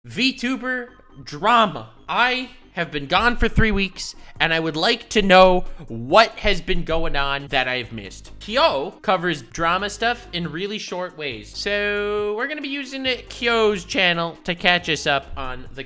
VTuber drama. I have been gone for 3 weeks, and I would like to know what has been going on that I've missed. Kyo covers drama stuff in really short ways, so we're gonna be using Kyo's channel to catch us up on the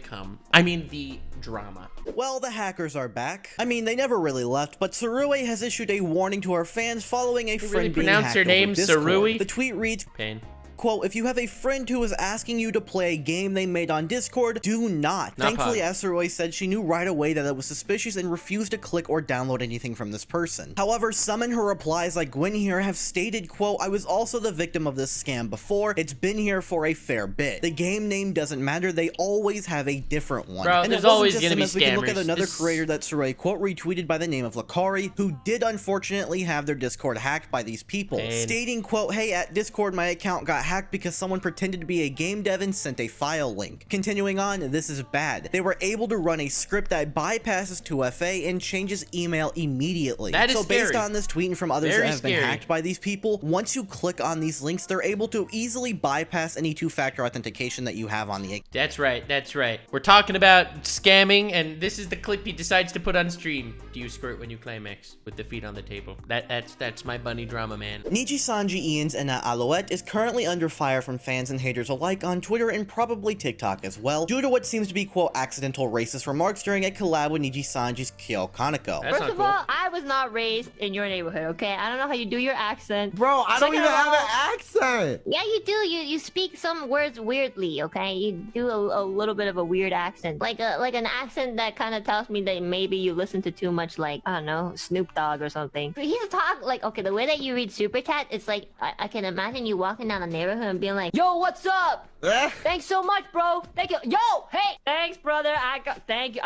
drama. Well, the hackers are back. I mean, they never really left, but Sarui has issued a warning to her fans following a friend really being pronounce hacked her over name Discord. Sarui? The tweet reads, Pain. quote, if you have a friend who is asking you to play a game they made on Discord, do not. Thankfully, as Sarui said, she knew right away that it was suspicious and refused to click or download anything from this person. However, some in her replies, like Gwen here, have stated, quote, I was also the victim of this scam before. It's been here for a fair bit. The game name doesn't matter. They always have a different one. Bro, and there's it wasn't always just gonna them, be as we can look at scammers. another creator that Sarui, quote, retweeted by the name of Lakari, who did unfortunately have their Discord hacked by these people, stating, quote, hey, at Discord, my account got hacked because someone pretended to be a game dev and sent a file link. Continuing on, this is bad. They were able to run a script that bypasses 2FA and changes email immediately. That is so based scary. on this tweet and from others Very that have scary. been hacked by these people, once you click on these links, they're able to easily bypass any two-factor authentication that you have on the account. That's right, that's right. We're talking about scamming, and this is the clip he decides to put on stream. Do you squirt when you climax with the feet on the table? That's my bunny drama, man. Niji Sanji Ian's Enma Ironvertex is currently under fire from fans and haters alike on Twitter and probably TikTok as well, due to what seems to be, quote, accidental racist remarks during a collab with Niji Sanji's Kyo Kaneko. That's First not of cool. all, I was not raised in your neighborhood, okay? I don't know how you do your accent. Bro, I don't Second even of have all- an accent. Yeah, you do. You speak some words weirdly, okay? You do a little bit of a weird accent, like an accent that kind of tells me that maybe you listen to too much, like, I don't know, Snoop Dogg or something. But he's talk like, okay, the way that you read Super Chat, it's like I can imagine you walking down the neighborhood and being like, "Yo, what's up? Thanks so much, bro. Thank you. Yo, hey, thanks, brother. Thank you.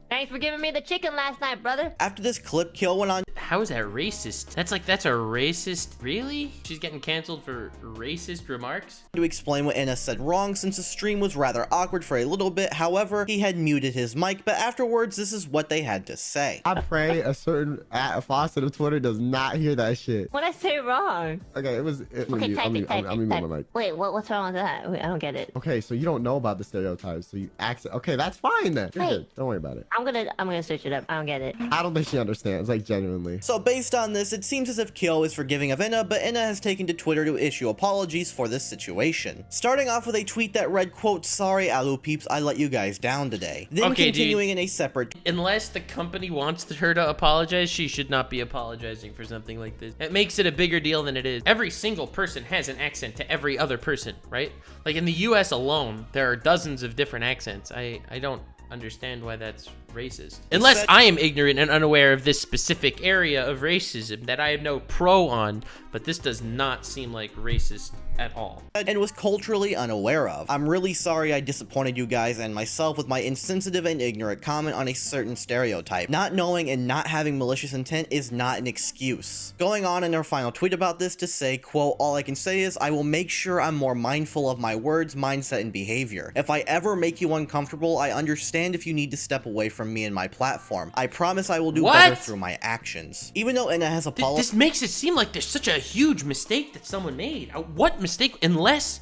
Thanks for giving me the chicken last night, brother." After this clip, Kyo went on How is that racist? That's a racist. Really? She's getting canceled for racist remarks? to explain what Enna said wrong since the stream was rather awkward for a little bit. However, he had muted his mic, but afterwards, this is what they had to say. I pray a certain faucet of Twitter does not hear that shit. What I say wrong? Okay, Okay, type it. I'm moving my mic. Wait, what's wrong with that? Wait, I don't get it. Okay, so you don't know about the stereotypes, so you accent. Okay, that's fine then. You're Hey. good. Don't worry about it. I'm gonna search it up. I don't get it. I don't think she understands, like, genuinely. So based on this, it seems as if Kyo is forgiving of Enna, but Enna has taken to Twitter to issue apologies for this situation. Starting off with a tweet that read, quote, sorry Alu peeps, I let you guys down today. Then Okay, continuing in a separate Unless the company wants her to apologize, she should not be apologizing for something like this. It makes it a bigger deal than it is. Every single person has an accent to every other person, right? Like in the US alone, there are dozens of different accents. I don't understand why that's racist. Unless I am ignorant and unaware of this specific area of racism that I have no pro on, but this does not seem like racist at all. and was culturally unaware of. I'm really sorry I disappointed you guys and myself with my insensitive and ignorant comment on a certain stereotype. Not knowing and not having malicious intent is not an excuse. Going on in her final tweet about this to say, quote, all I can say is I will make sure I'm more mindful of my words, mindset, and behavior. If I ever make you uncomfortable, I understand if you need to step away from me and my platform. I promise I will do better through my actions. Even though Enna has apologized. This makes it seem like there's such a huge mistake that someone made. What mistake? Unless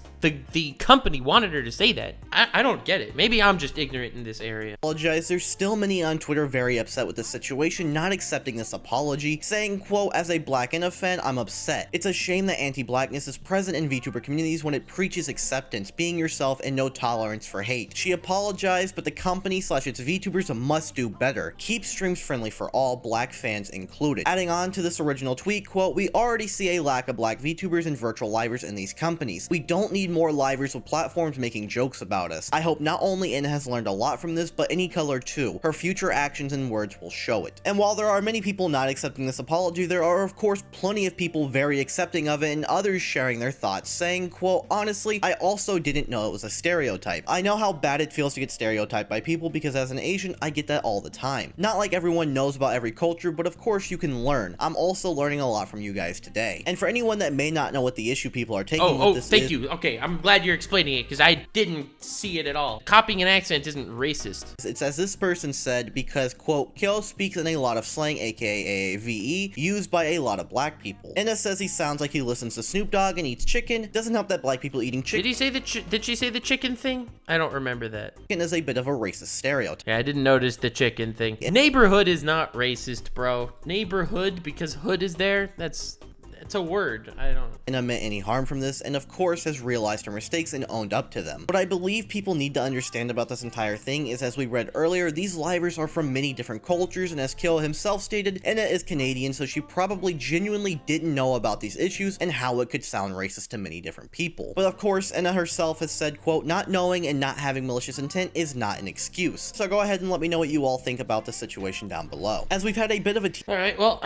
the company wanted her to say that. I don't get it. Maybe I'm just ignorant in this area. There's still many on Twitter very upset with the situation, not accepting this apology, saying, quote, as a Black Enna fan, I'm upset. It's a shame that anti-blackness is present in VTuber communities when it preaches acceptance, being yourself, and no tolerance for hate. She apologized, but the company / its VTubers must do better. Keep streams friendly for all, Black fans included. Adding on to this original tweet, quote, we already see a lack of Black VTubers and virtual livers in these companies. We don't need more livers with platforms making jokes about us. I hope not only Enna has learned a lot from this, but any color too. Her future actions and words will show it. And while there are many people not accepting this apology, there are of course plenty of people very accepting of it and others sharing their thoughts, saying, quote, honestly, I also didn't know it was a stereotype. I know how bad it feels to get stereotyped by people because as an Asian, I get that all the time. Not like everyone knows about every culture, but of course you can learn. I'm also learning a lot from you guys today. And for anyone that may not know what the issue people are taking with this Thank is, you. Okay, Okay, I'm glad you're explaining it because I didn't see it at all. Copying an accent isn't racist. It's as this person said because, quote, Kyo speaks in a lot of slang, aka AAVE, used by a lot of black people. Enna says he sounds like he listens to Snoop Dogg and eats chicken. Doesn't help that black people eating chicken. Did he say did she say the chicken thing? I don't remember that. Is a bit of a racist stereotype. Yeah, I didn't notice the chicken thing. Neighborhood is not racist, bro. Neighborhood, because hood is there, it's a word. I don't And meant any harm from this, and of course has realized her mistakes and owned up to them. What I believe people need to understand about this entire thing is, as we read earlier, these livers are from many different cultures, and as Kyo himself stated, Enna is Canadian, so she probably genuinely didn't know about these issues and how it could sound racist to many different people. But of course, Enna herself has said, quote, not knowing and not having malicious intent is not an excuse. So go ahead and let me know what you all think about the situation down below. As we've had a bit of a Alright, well,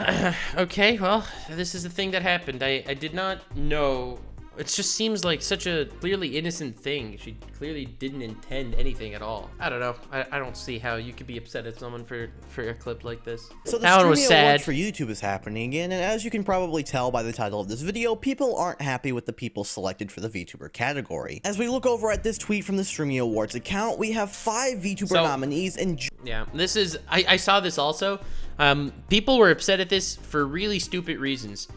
okay, well, this is the thing that happened. I did not know. It just seems like such a clearly innocent thing. She clearly didn't intend anything at all. I don't know. I don't see how you could be upset at someone for a clip like this. So the that one was Streamy sad. Awards for YouTube is happening again, and as you can probably tell by the title of this video, people aren't happy with the people selected for the VTuber category. As we look over at this tweet from the Streamy Awards account, we have 5 VTuber nominees and yeah, this is I saw this also. People were upset at this for really stupid reasons.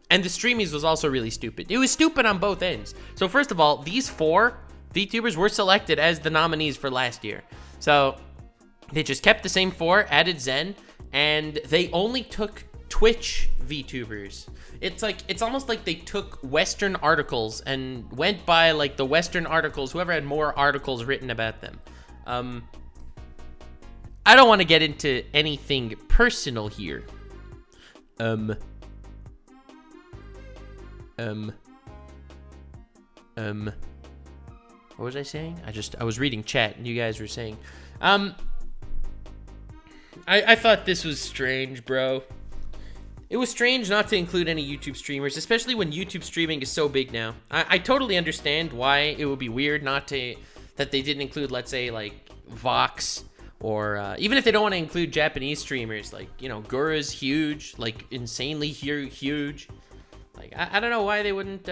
And the Streamies was also really stupid. It was stupid on both ends. So first of all, these 4 VTubers were selected as the nominees for last year. So they just kept the same 4, added Zen, and they only took Twitch VTubers. It's almost like they took Western articles and went by like the Western articles, whoever had more articles written about them. I don't want to get into anything personal here. What was I saying? I was reading chat and you guys were saying, I thought this was strange, bro. It was strange not to include any YouTube streamers, especially when YouTube streaming is so big now. I totally understand why it would be weird that they didn't include, let's say, like, Vox, or even if they don't want to include Japanese streamers, like, you know, Gura's huge, like, insanely huge. Like, I don't know why they wouldn't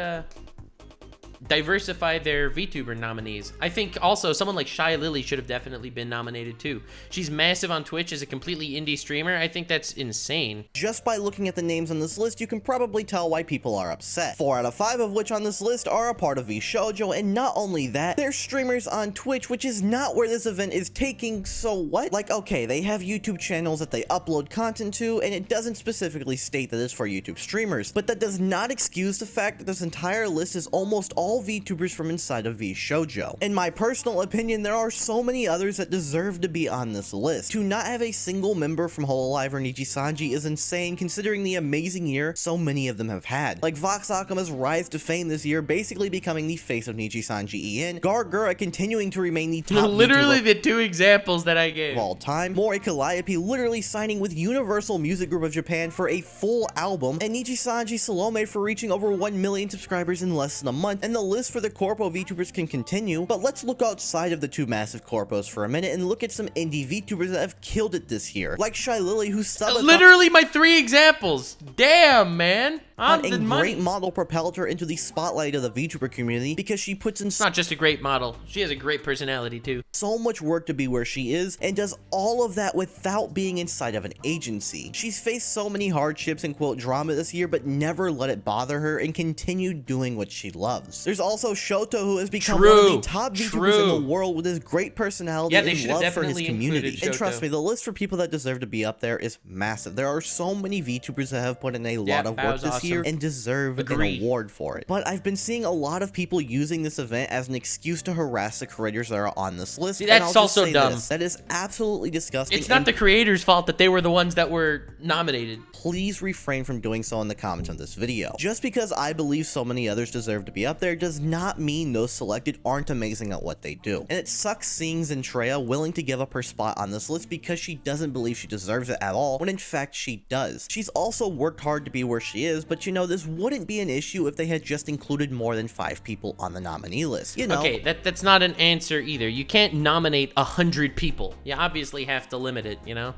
diversify their VTuber nominees. I think also someone like Shy Lily should have definitely been nominated too. She's massive on Twitch as a completely indie streamer. I think that's insane. Just by looking at the names on this list, you can probably tell why people are upset. 4 out of 5 of which on this list are a part of VShojo, and not only that, they're streamers on Twitch, which is not where this event is taking, so what? Like, okay, they have YouTube channels that they upload content to, and it doesn't specifically state that it's for YouTube streamers, but that does not excuse the fact that this entire list is almost all VTubers from inside of VShojo. In my personal opinion, there are so many others that deserve to be on this list. To not have a single member from Hololive or Nijisanji is insane considering the amazing year so many of them have had. Like Vox Akuma's rise to fame this year, basically becoming the face of Nijisanji EN, Gargura continuing to remain the top literally VTuber the 2 examples that I gave of all time, Mori Calliope literally signing with Universal Music Group of Japan for a full album, and Nijisanji Salome for reaching over 1 million subscribers in less than a month, and the list for the Corpo VTubers can continue, but let's look outside of the 2 massive Corpos for a minute and look at some indie VTubers that have killed it this year, like Shy Lily, who subbed literally my 3 examples. Damn, man. and great model propelled her into the spotlight of the VTuber community because she puts in Not just a great model, she has a great personality too. so much work to be where she is, and does all of that without being inside of an agency. She's faced so many hardships and quote drama this year, but never let it bother her and continued doing what she loves. There's also Shoto, who has become one of the top VTubers in the world with his great personality and love for his community. And trust me, the list for people that deserve to be up there is massive. There are so many VTubers that have put in a lot of work this year and deserve an award for it. But I've been seeing a lot of people using this event as an excuse to harass the creators that are on this list. See, that's also dumb. That is absolutely disgusting. It's not the creators' fault that they were the ones that were nominated. Please refrain from doing so in the comments on this video. Just because I believe so many others deserve to be up there does not mean those selected aren't amazing at what they do. And it sucks seeing Zentreya willing to give up her spot on this list because she doesn't believe she deserves it at all, when in fact she does. She's also worked hard to be where she is, but you know, this wouldn't be an issue if they had just included more than 5 people on the nominee list. You know, okay, that's not an answer either. You can't nominate 100 people. You obviously have to limit it, you know?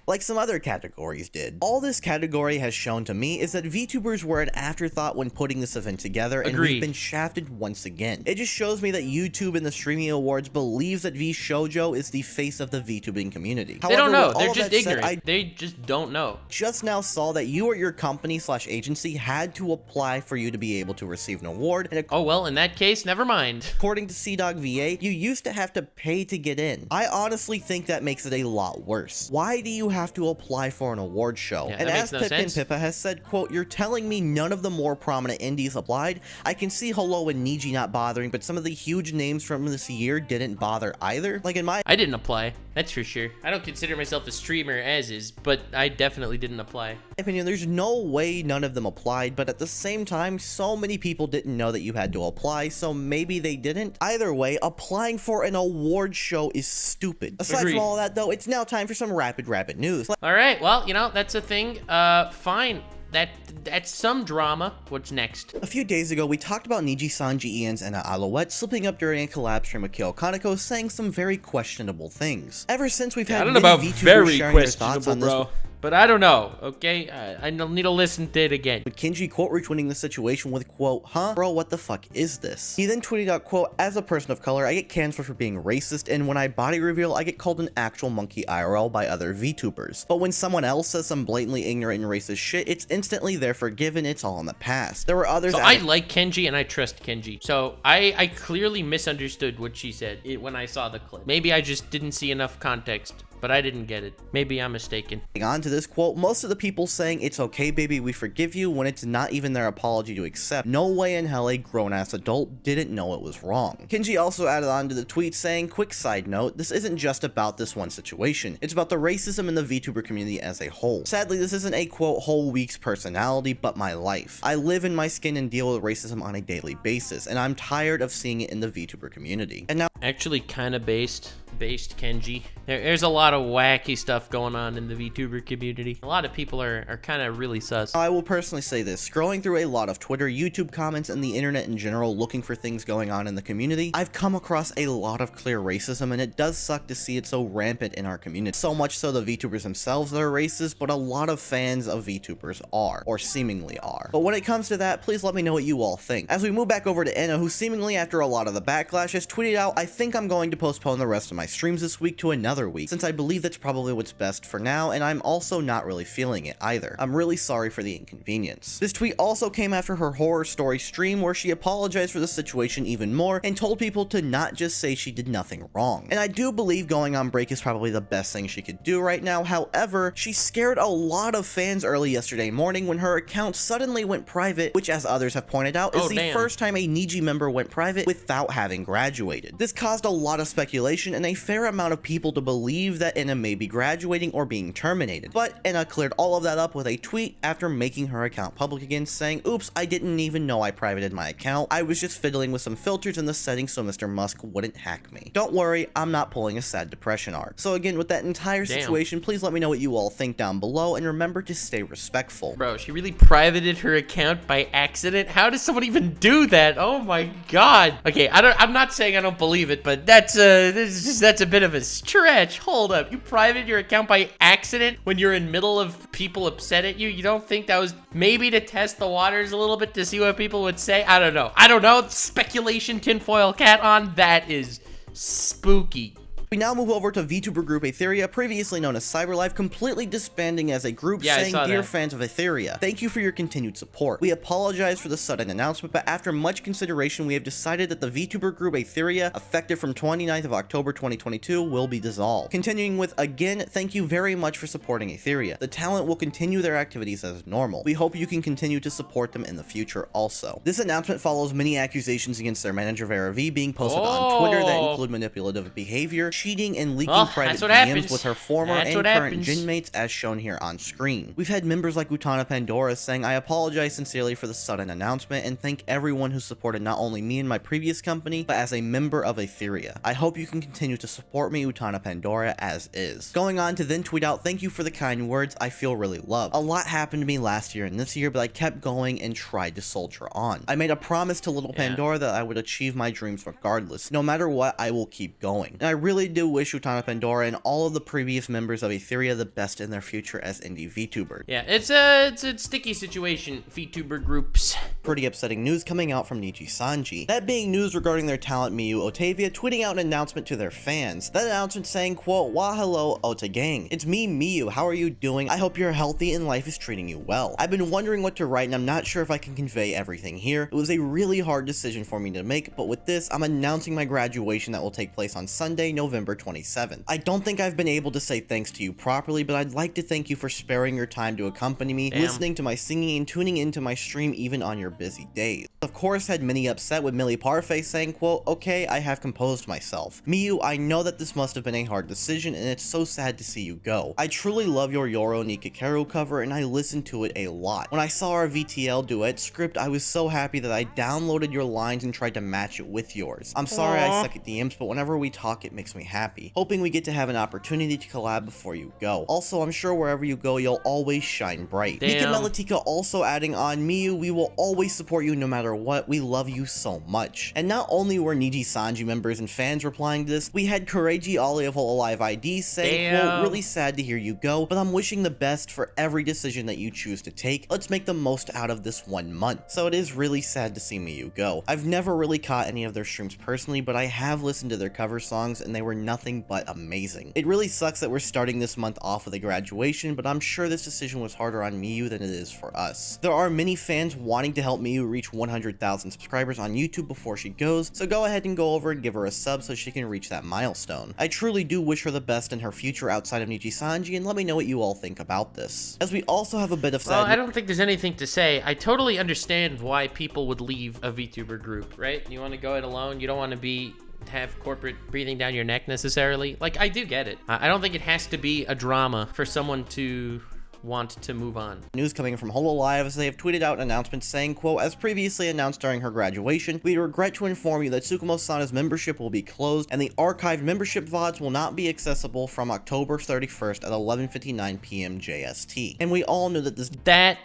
like some other categories did. All this category has shown to me is that VTubers were an afterthought when putting this event together, and we've been shafted once again. It just shows me that YouTube and the streaming awards believes that VShojo is the face of the VTubing community. They don't know. They're just ignorant. They just don't know. Just now saw that you or your company / agency had to apply for you to be able to receive an award. And oh, well, in that case, never mind. According to CDogVA, you used to have to pay to get in. I honestly think that makes it a lot worse. Why do you have to apply for an award show? Yeah, and as Pippin Pippa has said, quote, "You're telling me none of the more prominent indies applied? I can see Hello and Niji not bothering, but some of the huge names from this year didn't bother either." Like in my... I didn't apply. That's for sure. I don't consider myself a streamer as is, but I definitely didn't apply. Opinion, there's no way none of them applied, but at the same time, so many people didn't know that you had to apply, so maybe they didn't. Either way, applying for an award show is stupid. Aside from all that though, it's now time for some rapid news. All right, well, you know, that's a thing. Fine. That's some drama. What's next? A few days ago, we talked about Niji-san GEN's Enma Alouette slipping up during a collab stream with Kyo Kaneko, saying some very questionable things. Ever since we've had many VTubers sharing their thoughts on this, but I don't know, okay? I need to listen to it again. With Kinji quote retweeting the situation with quote, "Huh? Bro, what the fuck is this?" He then tweeted out quote, "As a person of color, I get canceled for being racist, and when I body reveal, I get called an actual monkey IRL by other VTubers. But when someone else says some blatantly ignorant and racist shit, it's instantly they're forgiven, it's all in the past." There were others. So I like Kenji and I trust Kenji. So I clearly misunderstood what she said when I saw the clip. Maybe I just didn't see enough context, but I didn't get it. Maybe I'm mistaken. On to this quote, most of the people saying "it's okay baby, we forgive you" when it's not even their apology to accept. No way in hell a grown-ass adult didn't know it was wrong. Kinji also added on to the tweet saying, "Quick side note, this isn't just about this one situation. It's about the racism in the VTuber community as a whole. Sadly, this isn't a quote whole week's personality, but my life. I live in my skin and deal with racism on a daily basis, and I'm tired of seeing it in the VTuber community." And now actually kind of based Kenji. There's a lot of wacky stuff going on in the VTuber community. A lot of people are kind of really sus. I will personally say this, scrolling through a lot of Twitter, YouTube comments, and the internet in general looking for things going on in the community, I've come across a lot of clear racism, and it does suck to see it so rampant in our community. So much so the VTubers themselves are racist, but a lot of fans of VTubers are, or seemingly are. But when it comes to that, please let me know what you all think. As we move back over to Enna, who seemingly after a lot of the backlash has tweeted out, "I think I'm going to postpone the rest of my streams this week to another week, since I believe that's probably what's best for now, and I'm also not really feeling it either. I'm really sorry for the inconvenience." This tweet also came after her horror story stream, where she apologized for the situation even more and told people to not just say she did nothing wrong. And I do believe going on break is probably the best thing she could do right now. However, she scared a lot of fans early yesterday morning when her account suddenly went private, which, as others have pointed out, is the first time a Niji member went private without having graduated. This caused a lot of speculation and a fair amount of people to believe that Enna may be graduating or being terminated. But Enna cleared all of that up with a tweet after making her account public again, saying, "Oops, I didn't even know I privated my account. I was just fiddling with some filters in the settings so Mr. Musk wouldn't hack me. Don't worry, I'm not pulling a sad depression arc." So again, with that entire situation, please let me know what you all think down below, and remember to stay respectful. Bro, she really privated her account by accident? How does someone even do that? Oh my god. Okay, I'm not saying I don't believe it, but that's a bit of a stretch. Hold up. You privated your account by accident when you're in middle of people upset at you? You don't think that was maybe to test the waters a little bit to see what people would say? I don't know. Speculation, tinfoil cap on. That is spooky. We now move over to VTuber group Etheria, previously known as CyberLife, completely disbanding as a group, saying, "Dear fans of Etheria, thank you for your continued support. We apologize for the sudden announcement, but after much consideration, we have decided that the VTuber group Etheria, effective from 29th of October 2022, will be dissolved." Continuing with, "Again, thank you very much for supporting Etheria. The talent will continue their activities as normal. We hope you can continue to support them in the future also." This announcement follows many accusations against their manager Vera V being posted on Twitter that include manipulative behavior, cheating, and leaking private DMs with her former and current gym mates, as shown here on screen. We've had members like Utana Pandora saying, "I apologize sincerely for the sudden announcement and thank everyone who supported not only me and my previous company, but as a member of Etheria. I hope you can continue to support me, Utana Pandora, as is." Going on to then tweet out, "Thank you for the kind words. I feel really loved. A lot happened to me last year and this year, but I kept going and tried to soldier on. I made a promise to little Pandora that I would achieve my dreams regardless. No matter what, I will keep going. And I really truly do wish Utana Pandora and all of the previous members of Etheria the best in their future as indie VTubers. Yeah, it's a sticky situation, VTuber groups. Pretty upsetting news coming out from Niji Sanji. That being news regarding their talent Miyu Otavia tweeting out an announcement to their fans. That announcement saying, quote, "Wah hello Ota gang. It's me Miyu, how are you doing? I hope you're healthy and life is treating you well. I've been wondering what to write and I'm not sure if I can convey everything here. It was a really hard decision for me to make, but with this, I'm announcing my graduation that will take place on Sunday, November 27th. I don't think I've been able to say thanks to you properly, but I'd like to thank you for sparing your time to accompany me, listening to my singing and tuning into my stream even on your busy days." Of course, had many upset with Millie Parfait saying, quote, "Okay, I have composed myself. Miyu, I know that this must have been a hard decision and it's so sad to see you go. I truly love your Yoro ni Kakeru cover and I listened to it a lot. When I saw our VTL duet script, I was so happy that I downloaded your lines and tried to match it with yours. I'm sorry I suck at DMs, but whenever we talk, it makes me happy. Hoping we get to have an opportunity to collab before you go. Also, I'm sure wherever you go, you'll always shine bright." Mika Melatika also adding on, "Miyu, we will always support you no matter what. We love you so much." And not only were Niji Sanji members and fans replying to this, we had Kureiji Ali of Hololive ID saying, quote, "Really sad to hear you go, but I'm wishing the best for every decision that you choose to take. Let's make the most out of this 1 month." So it is really sad to see Miyu go. I've never really caught any of their streams personally, but I have listened to their cover songs and they were nothing but amazing. It really sucks that we're starting this month off with a graduation, but I'm sure this decision was harder on Miyu than it is for us. There are many fans wanting to help Miyu reach 100,000 subscribers on YouTube before she goes, so go ahead and go over and give her a sub so she can reach that milestone. I truly do wish her the best in her future outside of Niji Sanji, and let me know what you all think about this. As we also have a bit of sad— Well, I don't think there's anything to say. I totally understand why people would leave a VTuber group, right? You want to go it alone. You don't want to have corporate breathing down your neck necessarily. Like, I do get it. I don't think it has to be a drama for someone to want to move on. News coming from Hololive as they have tweeted out an announcement saying, quote, "As previously announced during her graduation, we regret to inform you that Tsukumo-sana's membership will be closed and the archived membership VODs will not be accessible from October 31st at 11:59 p.m. JST. And we all knew that That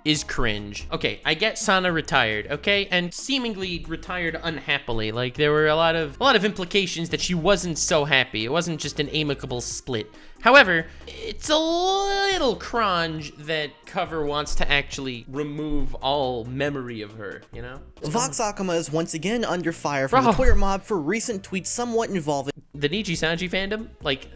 is cringe. Okay, I get Sana retired, okay? And seemingly retired unhappily. Like, there were a lot of implications that she wasn't so happy. It wasn't just an amicable split. However, it's a little cringe that Cover wants to actually remove all memory of her, you know? Vox Akama is once again under fire from the Twitter mob for recent tweets somewhat involving the Niji Sanji fandom. Like,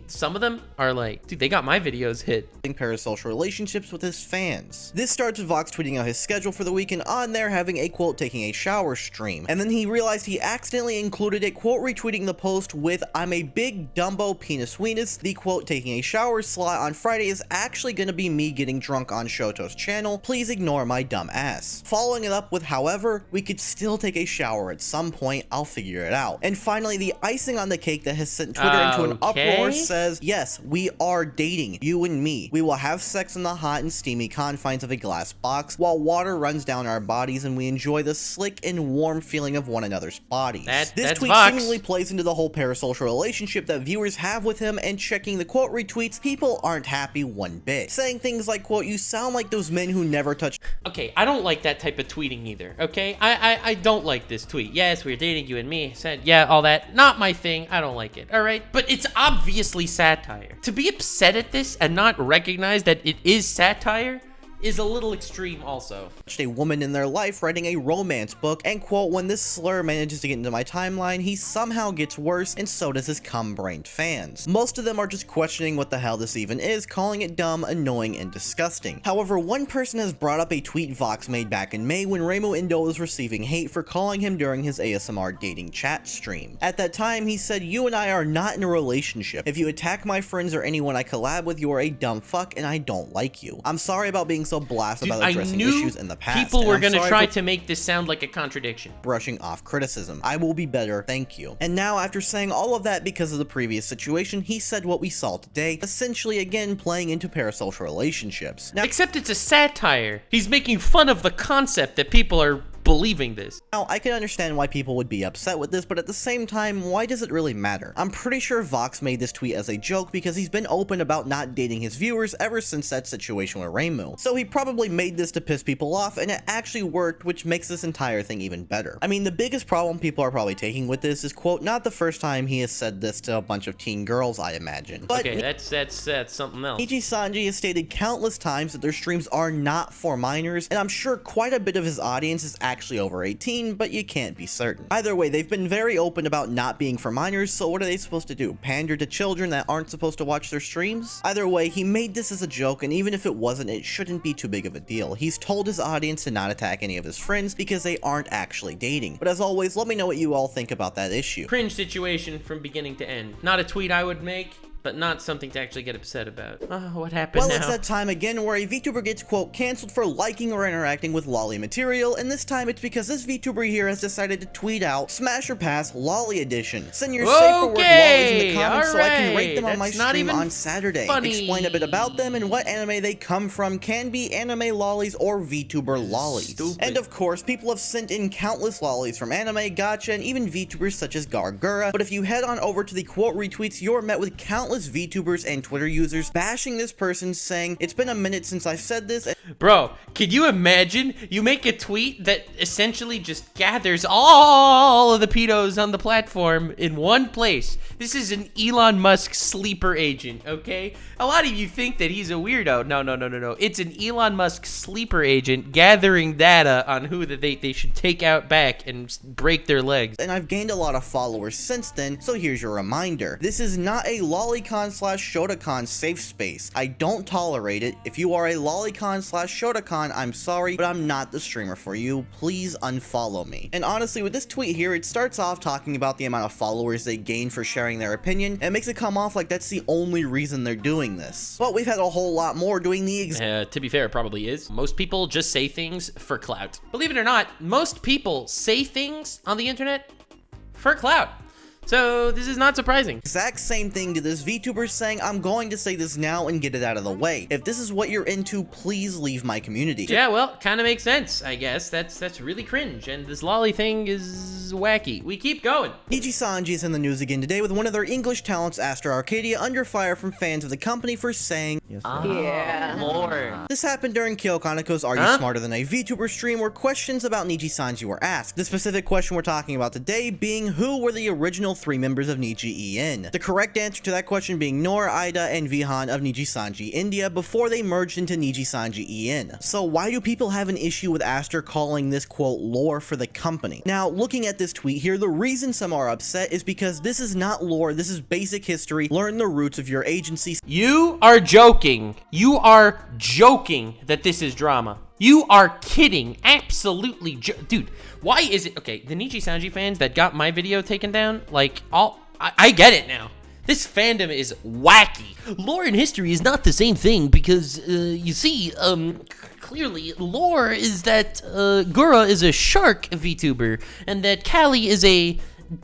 some of them are like, dude, they got my videos hit. Parasocial relationships with his fans. This starts with Vox tweeting out his schedule for the week and on there having a quote taking a shower stream. And then he realized he accidentally included a quote retweeting the post with "I'm a big Dumbo penis weenus." The quote taking a shower slot on Friday is actually gonna be me getting drunk on Shoto's channel. Please ignore my dumb ass. Following it up with, "However, we could still take a shower at some point. I'll figure it out." And finally, the icing on the cake that has sent Twitter into an uproar says, "Yes, we are dating, you and me. We will have sex in the hot and steamy confines of a glass box while water runs down our bodies and we enjoy the slick and warm feeling of one another's bodies." This tweet seemingly plays into the whole parasocial relationship that viewers have with him, and checking the quote retweets, people aren't happy one bit. Saying things like, quote, "You sound like those men who never touch..." Okay, I don't like that type of tweeting either, okay? I don't like this tweet. Yes, we're dating, you and me. Said, yeah, all that. Not my thing. I don't like it, all right? But it's obviously satire. To be upset at this and not recognize that it is satire is a little extreme also. A woman in their life writing a romance book, and quote, "When this slur manages to get into my timeline, he somehow gets worse, and so does his cum-brained fans. Most of them are just questioning what the hell this even is, calling it dumb, annoying, and disgusting." However, one person has brought up a tweet Vox made back in May when Remo Indo was receiving hate for calling him during his ASMR dating chat stream. At that time, he said, "You and I are not in a relationship. If you attack my friends or anyone I collab with, you're a dumb fuck, and I don't like you. I'm sorry about being so blasted about addressing issues in the past. People were gonna try to make this sound like a contradiction. Brushing off criticism. I will be better, thank you." And now, after saying all of that because of the previous situation, he said what we saw today, essentially again playing into parasocial relationships. Now, except it's a satire. He's making fun of the concept that people are believing this. Now, I can understand why people would be upset with this, but at the same time, why does it really matter? I'm pretty sure Vox made this tweet as a joke because he's been open about not dating his viewers ever since that situation with Reimu. So he probably made this to piss people off, and it actually worked, which makes this entire thing even better. I mean, the biggest problem people are probably taking with this is, quote, not the first time he has said this to a bunch of teen girls, I imagine. But okay, that's something else. Nijisanji has stated countless times that their streams are not for minors, and I'm sure quite a bit of his audience is actually over 18, but you can't be certain. Either way, they've been very open about not being for minors, so what are they supposed to do? Pander to children that aren't supposed to watch their streams? Either way, he made this as a joke, and even if it wasn't, it shouldn't be too big of a deal. He's told his audience to not attack any of his friends because they aren't actually dating. But as always, let me know what you all think about that issue. Cringe situation from beginning to end. Not a tweet I would make, but not something to actually get upset about. Oh, what happened Well, now? it's that time again where a VTuber gets, quote, cancelled for liking or interacting with lolly material, and this time it's because this VTuber here has decided to tweet out Smash or Pass Lolly Edition. Send your safe for work lollies in the comments so I can rate them on my stream on Saturday. Funny. Explain a bit about them and what anime they come from, can be anime lollies or VTuber lollies. Stupid. And of course, people have sent in countless lollies from anime, gacha, and even VTubers such as Gargura, but if you head on over to the quote retweets, you're met with countless VTubers and Twitter users bashing this person, saying, it's been a minute since I've said this. Bro, can you imagine? You make a tweet that essentially just gathers all of the pedos on the platform in one place. This is an Elon Musk sleeper agent, okay? A lot of you think that he's a weirdo. No. It's an Elon Musk sleeper agent gathering data on who that they should take out back and break their legs. And I've gained a lot of followers since then, so here's your reminder. This is not a lolicon/shotacon safe space. I don't tolerate it. If you are a lolicon/shotacon, I'm sorry, but I'm not the streamer for you. Please unfollow me. And honestly, with this tweet here, it starts off talking about the amount of followers they gain for sharing their opinion, and makes it come off like that's the only reason they're doing this. But we've had a whole lot more doing the exact To be fair, it probably is. Most people just say things for clout. Believe it or not, most people say things on the internet for clout. So this is not surprising. exact same thing to this VTuber, saying, I'm going to say this now and get it out of the way. If this is what you're into, please leave my community. Yeah, well, kind of makes sense, I guess. That's really cringe, and this lolly thing is wacky. We keep going. Nijisanji is in the news again today with one of their English talents, Astra Arcadia, under fire from fans of the company for saying, Yeah. Lord. this happened during Kyo Kanako's Are You Smarter Than a VTuber stream, where questions about Nijisanji were asked. The specific question we're talking about today being, who were the original 3 members of Niji En? The correct answer to that question being Noor, Ida, and Vihan of Nijisanji India before they merged into Nijisanji En. So why do people have an issue with Aster calling this, quote, lore for the company? Now, looking at this tweet here, the reason some are upset is because this is not lore, this is basic history. Learn the roots of your agency. You are joking. You are joking that this is drama. You are kidding. Absolutely. Dude, why is it... Okay, the Nijisanji fans that got my video taken down, like, I get it now. This fandom is wacky. Lore and history is not the same thing because, you see, clearly, lore is that Gura is a shark VTuber and that Callie is a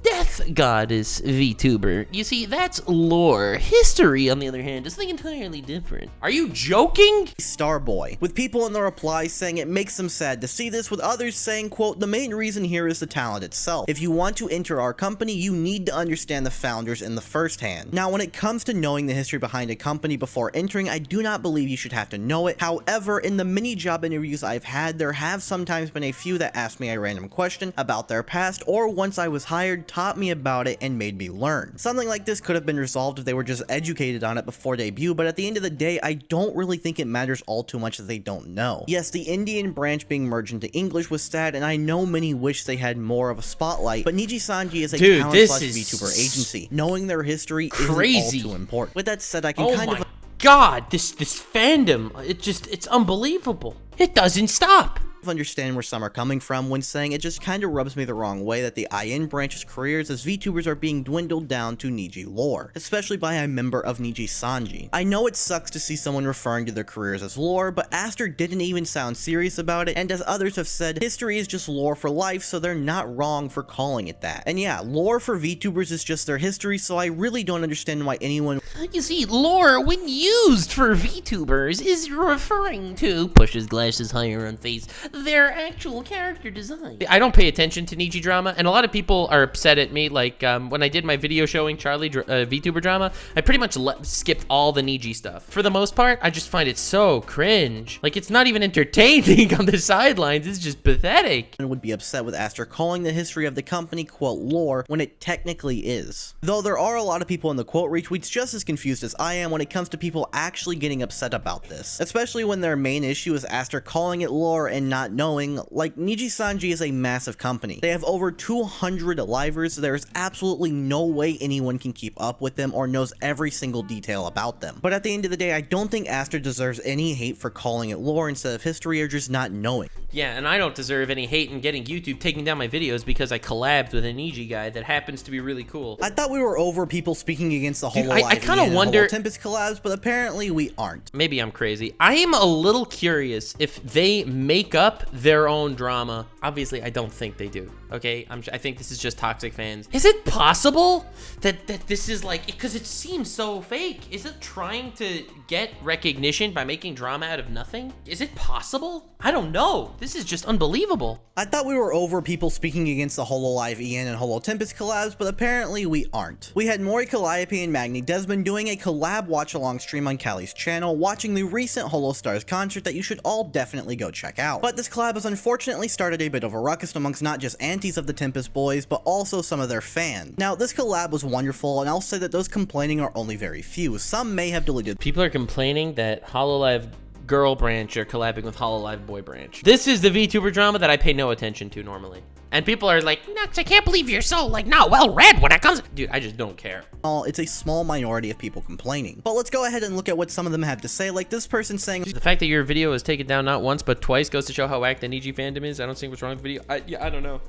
death goddess VTuber. You see, that's lore. History, on the other hand, is something entirely different. Are you joking? Starboy, with people in the replies saying it makes them sad to see this, with others saying, quote, the main reason here is the talent itself. If you want to enter our company, you need to understand the founders in the first hand. Now, when it comes to knowing the history behind a company before entering, I do not believe you should have to know it. However, in the many job interviews I've had, there have sometimes been a few that asked me a random question about their past, or once I was hired, taught me about it and made me learn. Something like this could have been resolved if they were just educated on it before debut, but at the end of the day, I don't really think it matters all too much that they don't know. Yes, the Indian branch being merged into English was sad, and I know many wish they had more of a spotlight, but Nijisanji is a talent/VTuber agency. Knowing their history crazy. isn't all too important. With that said, I can kind of... God, this fandom, it's unbelievable. It doesn't stop. Understand where some are coming from when saying it just kind of rubs me the wrong way that the IN branch's careers as VTubers are being dwindled down to Niji lore, especially by a member of Nijisanji. I know it sucks to see someone referring to their careers as lore, but Aster didn't even sound serious about it, and as others have said, history is just lore for life, so they're not wrong for calling it that. And yeah, lore for VTubers is just their history, so I really don't understand why anyone... You see, lore, when used for VTubers, is referring to, pushes glasses higher on face, their actual character design. I don't pay attention to Niji drama, and a lot of people are upset at me, like, when I did my video showing Charlie VTuber drama, I pretty much skipped all the Niji stuff. For the most part, I just find it so cringe. Like, it's not even entertaining on the sidelines, it's just pathetic. And would be upset with Aster calling the history of the company, quote, lore, when it technically is. Though there are a lot of people in the quote retweets just as confused as I am when it comes to people actually getting upset about this, especially when their main issue is Aster calling it lore and not knowing. Like, Niji Sanji is a massive company. They have over 200 livers. There's absolutely no way anyone can keep up with them or knows every single detail about them. But at the end of the day, I don't think Aster deserves any hate for calling it lore instead of history or just not knowing. Yeah, and I don't deserve any hate in getting YouTube taking down my videos because I collabed with a Niji guy that happens to be really cool. I thought we were over people speaking against the whole I kind of wonder, Tempest collabs, but apparently we aren't. Maybe I'm crazy. I am a little curious if they make up their own drama. Obviously, I don't think they do. Okay, I think this is just toxic fans. Is it possible that this is like, because it seems so fake? Is it trying to get recognition by making drama out of nothing? Is it possible? I don't know. This is just unbelievable. I thought we were over people speaking against the Hololive Ian and Holo Tempest collabs, but apparently we aren't. We had Mori Calliope and Magni Desmond doing a collab watch-along stream on Callie's channel, watching the recent Holo Stars concert that you should all definitely go check out. But this collab has unfortunately started a bit of a ruckus amongst not just antis of the Tempest boys, but also some of their fans. Now, this collab was wonderful, and I'll say that those complaining are only very few. Some may have deleted. People are complaining that Hololive girl branch are collabing with Hololive boy branch. This is the VTuber drama that I pay no attention to normally. And people are like, Nux, I can't believe you're so, like, not well read when it comes. Dude, I just don't care. It's a small minority of people complaining. But let's go ahead and look at what some of them have to say, like this person saying, the fact that your video was taken down not once but twice goes to show how whack the Niji fandom is. I don't see what's wrong with the video. I don't know.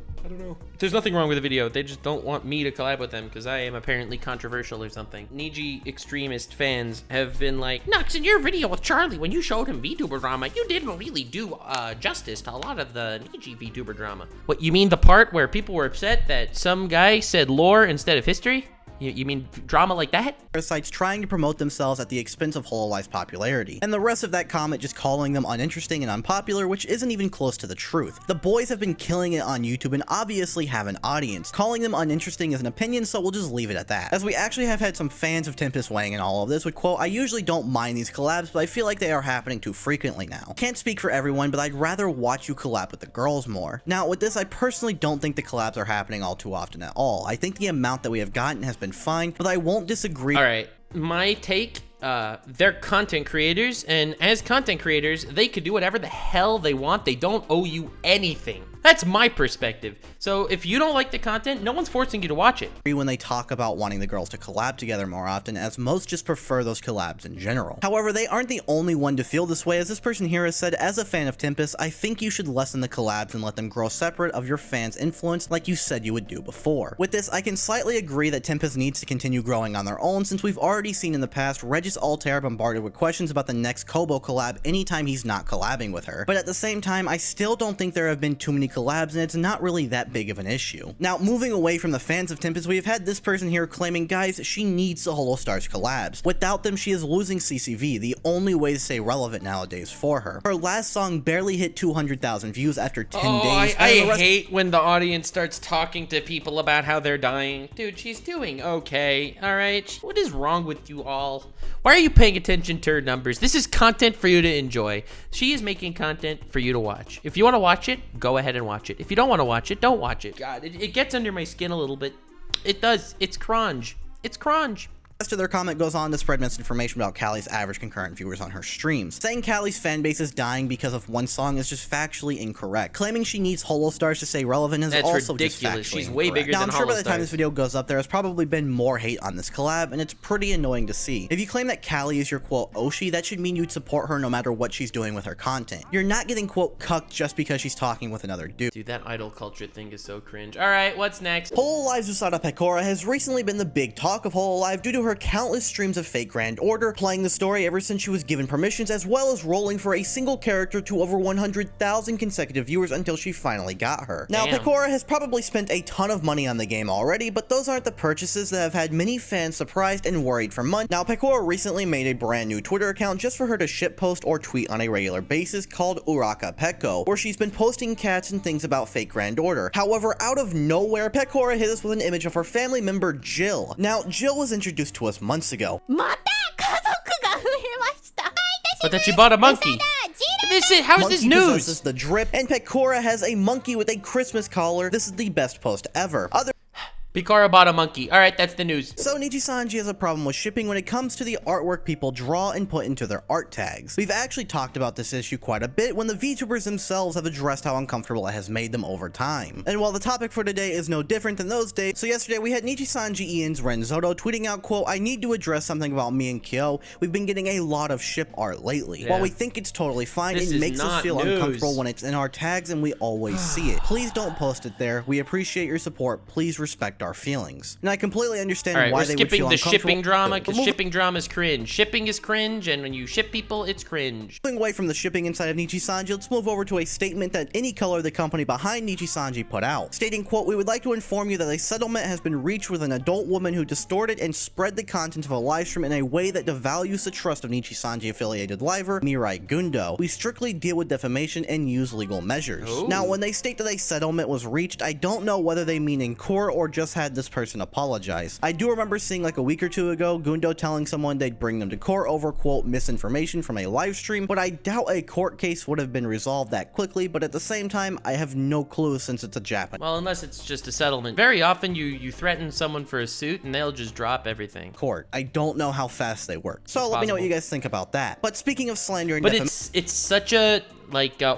There's nothing wrong with the video. They just don't want me to collab with them because I am apparently controversial or something. Niji extremist fans have been like, Nux, in your video with Charlie, when you showed him VTuber drama, you didn't really do justice to a lot of the Niji VTuber drama. What, you mean the part where people were upset that some guy said lore instead of history? You mean drama like that? Parasites trying to promote themselves at the expense of Hololive's popularity, and the rest of that comment just calling them uninteresting and unpopular, which isn't even close to the truth. The boys have been killing it on YouTube and obviously have an audience. Calling them uninteresting is an opinion, so we'll just leave it at that. As we actually have had some fans of Tempest weighing in all of this with, quote, I usually don't mind these collabs, but I feel like they are happening too frequently now. Can't speak for everyone, but I'd rather watch you collab with the girls more. Now, with this, I personally don't think the collabs are happening all too often at all. I think the amount that we have gotten has been fine, but I won't disagree. All right, my take, they're content creators, and as content creators, they could do whatever the hell they want. They don't owe you anything. That's my perspective. So if you don't like the content, no one's forcing you to watch it. When they talk about wanting the girls to collab together more often, as most just prefer those collabs in general. However, they aren't the only one to feel this way, as this person here has said, as a fan of Tempest, I think you should lessen the collabs and let them grow separate of your fans' influence like you said you would do before. With this, I can slightly agree that Tempest needs to continue growing on their own, since we've already seen in the past Regis Altair bombarded with questions about the next Kobo collab anytime he's not collabing with her. But at the same time, I still don't think there have been too many collabs, and it's not really that big of an issue. Now, moving away from the fans of Tempest, we have had this person here claiming, guys, she needs the Holo Stars collabs. Without them, she is losing CCV, the only way to stay relevant nowadays for her. Her last song barely hit 200,000 views after 10 days. I hate when the audience starts talking to people about how they're dying. Dude, she's doing okay, all right? What is wrong with you all? Why are you paying attention to her numbers? This is content for you to enjoy. She is making content for you to watch. If you want to watch it, go ahead and watch it. If you don't want to watch it, don't watch it. God, it gets under my skin a little bit. It does. It's cringe. It's cringe. The rest of their comment goes on to spread misinformation about Callie's average concurrent viewers on her streams. Saying Callie's fanbase is dying because of one song is just factually incorrect. Claiming she needs Holo Stars to stay relevant is also ridiculous. Just factually She's incorrect. way bigger now, than I'm sure by the time Holostars. this video goes up, there has probably been more hate on this collab, and it's pretty annoying to see. If you claim that Callie is your, quote, Oshi, that should mean you'd support her no matter what she's doing with her content. You're not getting, quote, cucked just because she's talking with another dude. Dude, that idol culture thing is so cringe. All right, what's next? Hololive's Usada Pecora has recently been the big talk of Hololive due to her her countless streams of fake Grand Order, playing the story ever since she was given permissions, as well as rolling for a single character to over 100,000 consecutive viewers until she finally got her. Now, Damn. Pecora has probably spent a ton of money on the game already, but those aren't the purchases that have had many fans surprised and worried for months. Now, Pecora recently made a brand new Twitter account just for her to shitpost or tweet on a regular basis called Uraka Peko, where she's been posting cats and things about fake Grand Order. However, out of nowhere, Pecora hit us with an image of her family member Jill. Now, Jill was introduced to us months ago. But that she bought a monkey. How is this Monkey news? possesses the drip, and Pecora has a monkey with a Christmas collar. This is the best post ever. Picora bought a monkey. All right, that's the news. So Nijisanji has a problem with shipping when it comes to the artwork people draw and put into their art tags. We've actually talked about this issue quite a bit when the VTubers themselves have addressed how uncomfortable it has made them over time. And while the topic for today is no different than those days, so yesterday we had Nijisanji Ian's Renzoto tweeting out, quote, "I need to address something about me and Kyo. We've been getting a lot of ship art lately. Yeah. While we think it's totally fine, This it is makes us not feel news. uncomfortable when it's in our tags and we always see it. Please don't post it there. We appreciate your support. Please respect our feelings." And I completely understand All right, why we're they would skipping feel the uncomfortable. shipping drama because Moving shipping drama is cringe. Shipping is cringe, and when you ship people, it's cringe. away from the shipping inside of Nijisanji, let's move over to a statement that Any Color, the company behind Nijisanji, put out, stating, quote, "We would like to inform you that a settlement has been reached with an adult woman who distorted and spread the content of a livestream in a way that devalues the trust of Nijisanji affiliated liver, Mirai Gundo. We strictly deal with defamation and use legal measures." Ooh. Now, when they state that a settlement was reached, I don't know whether they mean in court or just had this person apologize. I do remember seeing like a week or two ago, Gundo telling someone they'd bring them to court over, quote, misinformation from a live stream, but I doubt a court case would have been resolved that quickly, but at the same time, I have no clue since it's a Japanese Well, unless it's just a settlement. Very often you threaten someone for a suit and they'll just drop everything. court. I don't know how fast they work. So let me know what you guys think about that. But speaking of slander and But defamation, it's such a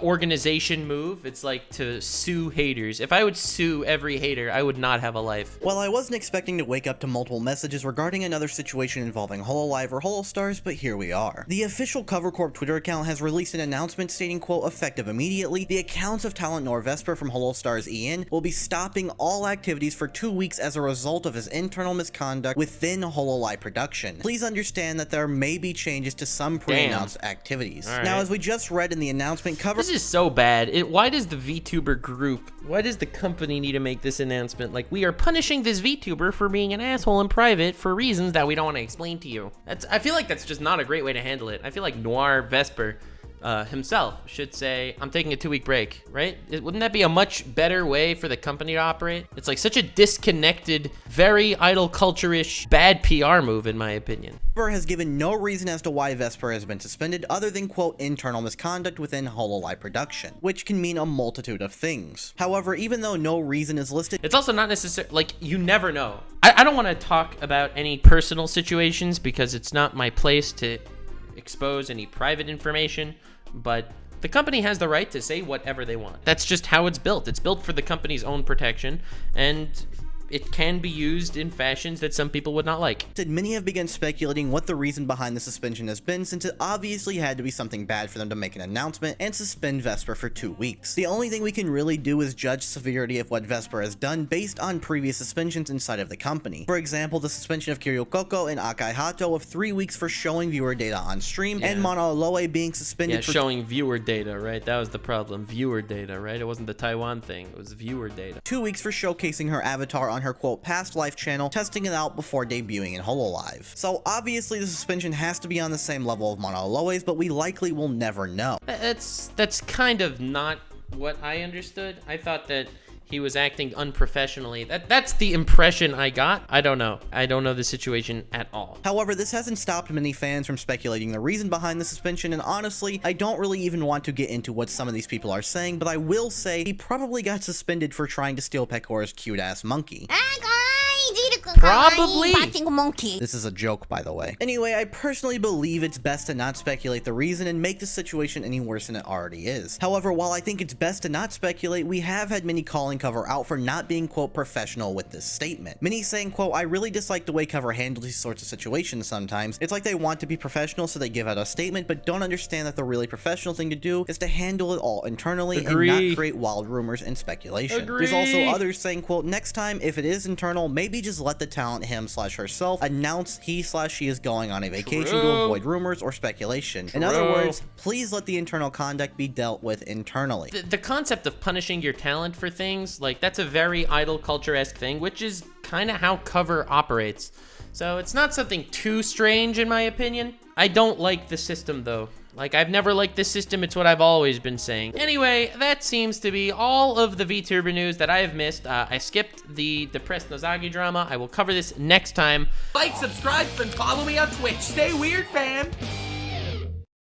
organization move. It's like to sue haters. If I would sue every hater, I would not have a life. well, I wasn't expecting to wake up to multiple messages regarding another situation involving Hololive or Holostars, but here we are. The official Cover Corp Twitter account has released an announcement stating, quote, "Effective immediately, the accounts of Talent Nor Vesper from Holostars Ian will be stopping all activities for 2 weeks as a result of his internal misconduct within Hololive production. Please understand that there may be changes to some pre-announced activities." All Now, right. as we just read in the announcement, Cover This is so bad. Why does the VTuber group, why does the company need to make this announcement? Like, we are punishing this VTuber for being an asshole in private for reasons that we don't want to explain to you. I feel like that's just not a great way to handle it. I feel like Noir Vesper himself should say, "I'm taking a 2-week break," right? Wouldn't that be a much better way for the company to operate? It's like such a disconnected, very idol culture-ish, bad PR move, in my opinion. has given no reason as to why Vesper has been suspended other than, quote, internal misconduct within Hololive production, which can mean a multitude of things. However, even though no reason is listed, It's also not necessary, like, you never know. I don't want to talk about any personal situations because it's not my place to expose any private information, but the company has the right to say whatever they want. That's just how it's built. It's built for the company's own protection, and it can be used in fashions that some people would not like. many have begun speculating what the reason behind the suspension has been, since it obviously had to be something bad for them to make an announcement and suspend Vesper for 2 weeks. The only thing we can really do is judge severity of what Vesper has done based on previous suspensions inside of the company. For example, the suspension of Kiryokoko and Akai Hato of 3 weeks for showing viewer data on stream, and Mana Aloe being suspended Yeah, for showing viewer data, right? That was the problem. Viewer data, right? It wasn't the Taiwan thing. It was viewer data. 2 weeks for showcasing her avatar on her, quote, past life channel, testing it out before debuting in Hololive. So obviously the suspension has to be on the same level of Mana Aloe's, but we likely will never know. That's kind of not what I understood. I thought that he was acting unprofessionally. That's the impression I got. I don't know. I don't know the situation at all. However, this hasn't stopped many fans from speculating the reason behind the suspension, and honestly, I don't really even want to get into what some of these people are saying, but I will say he probably got suspended for trying to steal Pecora's cute-ass monkey. Probably. This is a joke, by the way. Anyway, I personally believe it's best to not speculate the reason and make the situation any worse than it already is. However, while I think it's best to not speculate, we have had many calling Cover out for not being, quote, professional with this statement. Many saying, quote, "I really dislike the way Cover handles these sorts of situations sometimes. It's like they want to be professional, so they give out a statement, but don't understand that the really professional thing to do is to handle it all internally and not create wild rumors and speculation." There's also others saying, quote, "Next time, if it is internal, maybe just let the the talent him/herself announce he/she is going on a vacation to True. avoid rumors or speculation. In other True. words, please let the internal conduct be dealt with internally. The concept of punishing your talent for things, like, that's a very idol culture-esque thing, which is kind of how cover operates. So it's not something too strange in my opinion. I don't like the system though. Like, I've never liked this system, it's what I've always been saying. Anyway, that seems to be all of the VTuber news that I have missed. I skipped the depressed Nozagi drama. I will cover this next time. Like, subscribe, and follow me on Twitch. Stay weird, fam.